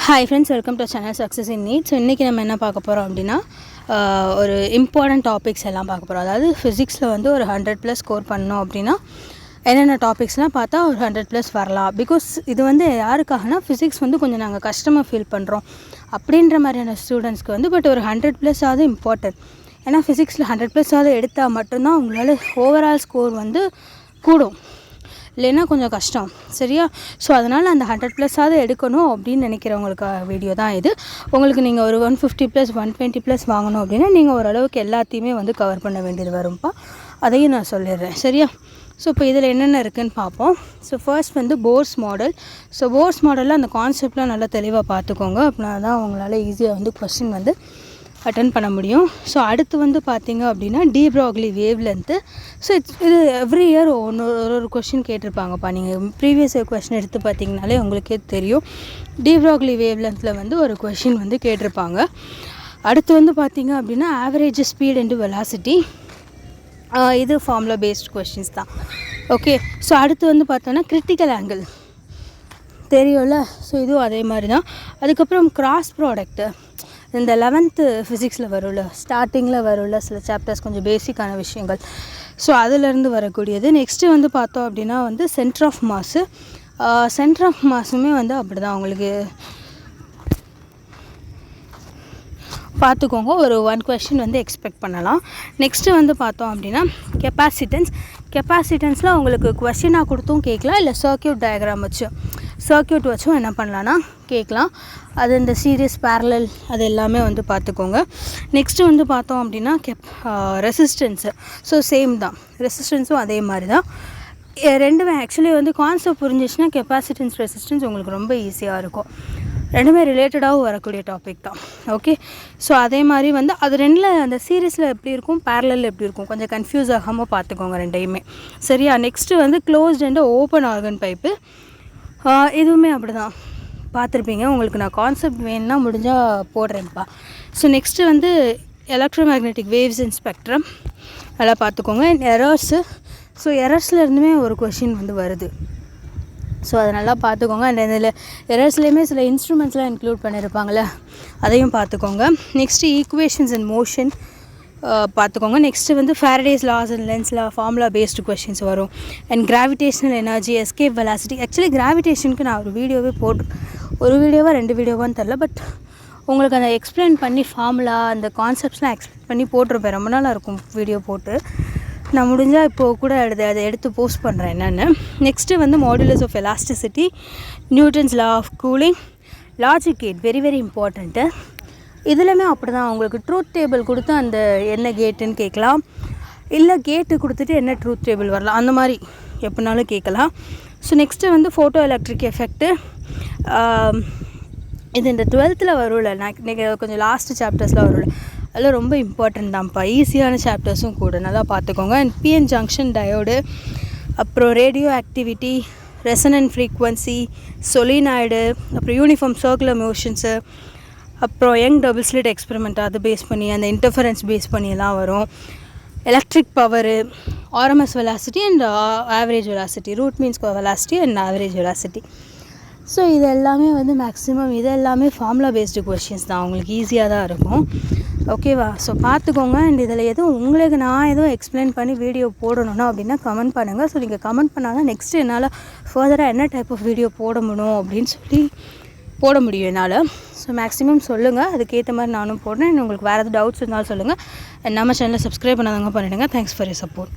Hi friends, welcome to channel Success in Need. So இன்றைக்கி நம்ம என்ன பார்க்க போகிறோம் அப்படின்னா ஒரு இம்பார்ட்டன்ட் டாபிக்ஸ் எல்லாம் பார்க்க போகிறோம். அதாவது ஃபிசிக்ஸில் வந்து ஒரு 100+ ஸ்கோர் பண்ணோம் அப்படின்னா என்னென்ன டாபிக்ஸ்லாம் பார்த்தா ஒரு 100+ வரலாம். பிகாஸ் இது வந்து யாருக்காகனா ஃபிசிக்ஸ் வந்து கொஞ்சம் நாங்கள் கஷ்டமாக ஃபீல் பண்ணுறோம் அப்படின்ற மாதிரியான ஸ்டூடெண்ட்ஸ்க்கு வந்து பட் ஒரு 100+ ஆகுது இம்பார்ட்டன்ட். ஏன்னா ஃபிசிக்ஸில் 100+ ஆகுது எடுத்தால் மட்டும்தான் உங்களால் ஓவரால் ஸ்கோர் வந்து கூடும், இல்லைன்னா கொஞ்சம் கஷ்டம். சரியா? ஸோ அதனால் அந்த 100+ ஆகுது எடுக்கணும் அப்படின்னு நினைக்கிறவங்களுக்கு வீடியோ தான் இது. உங்களுக்கு நீங்கள் ஒரு 150+ 120+ வாங்கணும் அப்படின்னா நீங்கள் ஓரளவுக்கு எல்லாத்தையுமே வந்து கவர் பண்ண வேண்டியது வரும்ப்பா. அதையும் நான் சொல்லிடுறேன். சரியா? ஸோ இப்போ இதில் என்னென்ன இருக்குதுன்னு பார்ப்போம். ஸோ ஃபர்ஸ்ட் வந்து போர்ஸ் மாடல். ஸோ போர்ஸ் மாடலில் அந்த கான்செப்ட்லாம் நல்லா தெளிவாக பார்த்துக்கோங்க. அப்படின்னா தான் உங்களால் ஈஸியாக வந்து கொஸ்டின் வந்து அட்டன் பண்ண முடியும். ஸோ அடுத்து வந்து பார்த்திங்க அப்படின்னா de Broglie wavelength. So இது எவ்ரி இயர் ஒரு கொஷின் கேட்டிருப்பாங்கப்பா. நீங்கள் ப்ரீவியஸ் இயர் கொஷின் எடுத்து பார்த்திங்கனாலே உங்களுக்கே தெரியும். டி ப்ராக்லி வேவ் லென்த்தில் வந்து ஒரு கொஷின் வந்து கேட்டிருப்பாங்க. அடுத்து வந்து பார்த்திங்க அப்படின்னா ஆவரேஜ் ஸ்பீட் இன்டு வெலாசிட்டி. இது ஃபார்முலா பேஸ்ட் கொஷின்ஸ் தான். ஓகே. ஸோ அடுத்து வந்து பார்த்தோன்னா கிரிட்டிக்கல் ஆங்கிள் தெரியும்ல. ஸோ இதுவும் அதே மாதிரி தான். அதுக்கப்புறம் கிராஸ் ப்ராடக்ட்டு இந்த 11th ஃபிசிக்ஸில் வரும்ல, ஸ்டார்டிங்கில் வரும்ல சில சாப்டர்ஸ், கொஞ்சம் பேசிக்கான விஷயங்கள். ஸோ அதிலேருந்து வரக்கூடியது. நெக்ஸ்ட்டு வந்து பார்த்தோம் அப்படின்னா வந்து centre of mass. Centre of மாஸுமே வந்து அப்படி தான் உங்களுக்கு பார்த்துக்கோங்க. ஒரு 1 கொஷின் வந்து எக்ஸ்பெக்ட் பண்ணலாம். நெக்ஸ்ட்டு வந்து பார்த்தோம் அப்படின்னா கெப்பாசிட்டன்ஸில் உங்களுக்கு கொஷினாக கொடுத்தும் கேட்கலாம், இல்லை சர்க்கியூட் டயக்ராம் சர்க்கியூட் வச்சும் என்ன பண்ணலான்னா கேட்கலாம். அது இந்த சீரியஸ் பேரலல் அது எல்லாமே வந்து பார்த்துக்கோங்க. நெக்ஸ்ட்டு வந்து பார்த்தோம் அப்படின்னா ரெசிஸ்டன்ஸு. ஸோ சேம் தான், ரெசிஸ்டன்ஸும் அதே மாதிரி தான். ரெண்டுமே ஆக்சுவலி வந்து கான்செப்ட் புரிஞ்சிச்சுன்னா கெப்பாசிட்டன்ஸ் ரெசிஸ்டன்ஸ் உங்களுக்கு ரொம்ப ஈஸியாக இருக்கும். ரெண்டுமே ரிலேட்டடாகவும் வரக்கூடிய டாபிக் தான். ஓகே. ஸோ அதே மாதிரி வந்து அது ரெண்டில் அந்த சீரீஸில் எப்படி இருக்கும், பேரலில் எப்படி இருக்கும், கொஞ்சம் கன்ஃபியூஸ் ஆகாமல் பார்த்துக்கோங்க ரெண்டையுமே. சரியா? நெக்ஸ்ட்டு வந்து closed and open organ pipe. இதுவுமே அப்படி தான் பார்த்துருப்பீங்க. உங்களுக்கு நான் கான்செப்ட் வேணுன்னா முடிஞ்சால் போடுறேன்ப்பா. ஸோ நெக்ஸ்ட்டு வந்து எலக்ட்ரோமேக்னெட்டிக் வேவ்ஸ் அண்ட் ஸ்பெக்ட்ரம் நல்லா பார்த்துக்கோங்க. எரர்ஸு. ஸோ எரர்ஸ்லேருந்துமே ஒரு கொஷின் வந்து வருது. ஸோ அதை நல்லா பார்த்துக்கோங்க. அண்ட் இதில் எரர்ஸ்லேயுமே சில இன்ஸ்ட்ருமெண்ட்ஸ்லாம் இன்க்ளூட் பண்ணியிருப்பாங்களே, அதையும் பார்த்துக்கோங்க. நெக்ஸ்ட்டு ஈக்குவேஷன்ஸ் அண்ட் மோஷன் பார்த்துக்கோங்க. நெக்ஸ்ட்டு வந்து ஃபேரடேஸ் லாஸ் அண்ட் லென்ஸில் ஃபார்முலா பேஸ்டு கொஷின்ஸ் வரும். And gravitational energy, escape velocity. Actually கிராவிடேஷனுக்கு நான் ஒரு வீடியோவே ஒரு வீடியோவா 2 வீடியோவான்னு தெரில, பட் உங்களுக்கு அந்த எக்ஸ்பிளைன் பண்ணி ஃபார்முலா அந்த கான்செப்ட்ஸ்லாம் எக்ஸ்பிளைன் பண்ணி போட்டிருப்பேன். ரொம்ப நாளாக இருக்கும் வீடியோ போட்டு. நான் முடிஞ்சால் இப்போது கூட அதை எடுத்து போஸ்ட் பண்ணுறேன் என்னென்னு. நெக்ஸ்ட்டு வந்து modulus of elasticity, Newton's law of cooling, logic gate very very important. இதுலையுமே அப்படி தான் உங்களுக்கு ட்ரூத் டேபிள் கொடுத்து அந்த என்ன கேட்டுன்னு கேட்கலாம், இல்லை கேட்டு கொடுத்துட்டு என்ன ட்ரூத் டேபிள் வரலாம், அந்த மாதிரி எப்படினாலும் கேட்கலாம். ஸோ நெக்ஸ்ட்டு வந்து ஃபோட்டோ எலக்ட்ரிக் எஃபெக்ட்டு. இது இந்த 12th வரும்ல, நான் கொஞ்சம் லாஸ்ட்டு சாப்டர்ஸ்லாம் வரும்ல, அதெல்லாம் ரொம்ப இம்பார்ட்டன்ட் தான்ப்பா. ஈஸியான சாப்டர்ஸும் கூட, நல்லா பார்த்துக்கோங்க. அண்ட் பிஎன் ஜங்ஷன் டயோடு, அப்புறம் radioactivity, resonant frequency, solenoid, அப்புறம் யூனிஃபார்ம் சர்க்குலர் மோஷன்ஸு, அப்புறம் யங் டபுள் ஸ்லிட் எக்ஸ்பெரிமெண்ட் அதை பேஸ் பண்ணி அந்த இன்டர்ஃபரன்ஸ் பேஸ் பண்ணி எல்லாம் வரும். Electric power, RMS velocity and average velocity, root mean square velocity and average velocity. So இது எல்லாமே வந்து மேக்ஸிமம் இது எல்லாமே ஃபார்முலா பேஸ்டு கொஷின்ஸ் தான், உங்களுக்கு ஈஸியாக தான் இருக்கும். ஓகேவா? ஸோ பார்த்துக்கோங்க. அண்ட் இதில் எதுவும் உங்களுக்கு நான் எதுவும் எக்ஸ்பிளைன் பண்ணி வீடியோ போடணுன்னா அப்படின்னா கமெண்ட் பண்ணுங்கள். ஸோ நீங்கள் கமெண்ட் பண்ணால் நெக்ஸ்ட்டு என்னால் ஃபர்தராக என்ன டைப் ஆஃப் வீடியோ போடணும் அப்படின்னு சொல்லி போட முடியும் என்னால். ஸோ மேக்ஸிமம் சொல்லுங்கள், அதுக்கேற்ற மாதிரி நானும் போடுறேன். உங்களுக்கு வேறு எதாவது டவுட்ஸ் இருந்தாலும் சொல்லுங்கள். நம்ம சேனலை சப்ஸ்கிரைப் பண்ணாதவங்க பண்ணிவிடுங்க. Thanks for your support.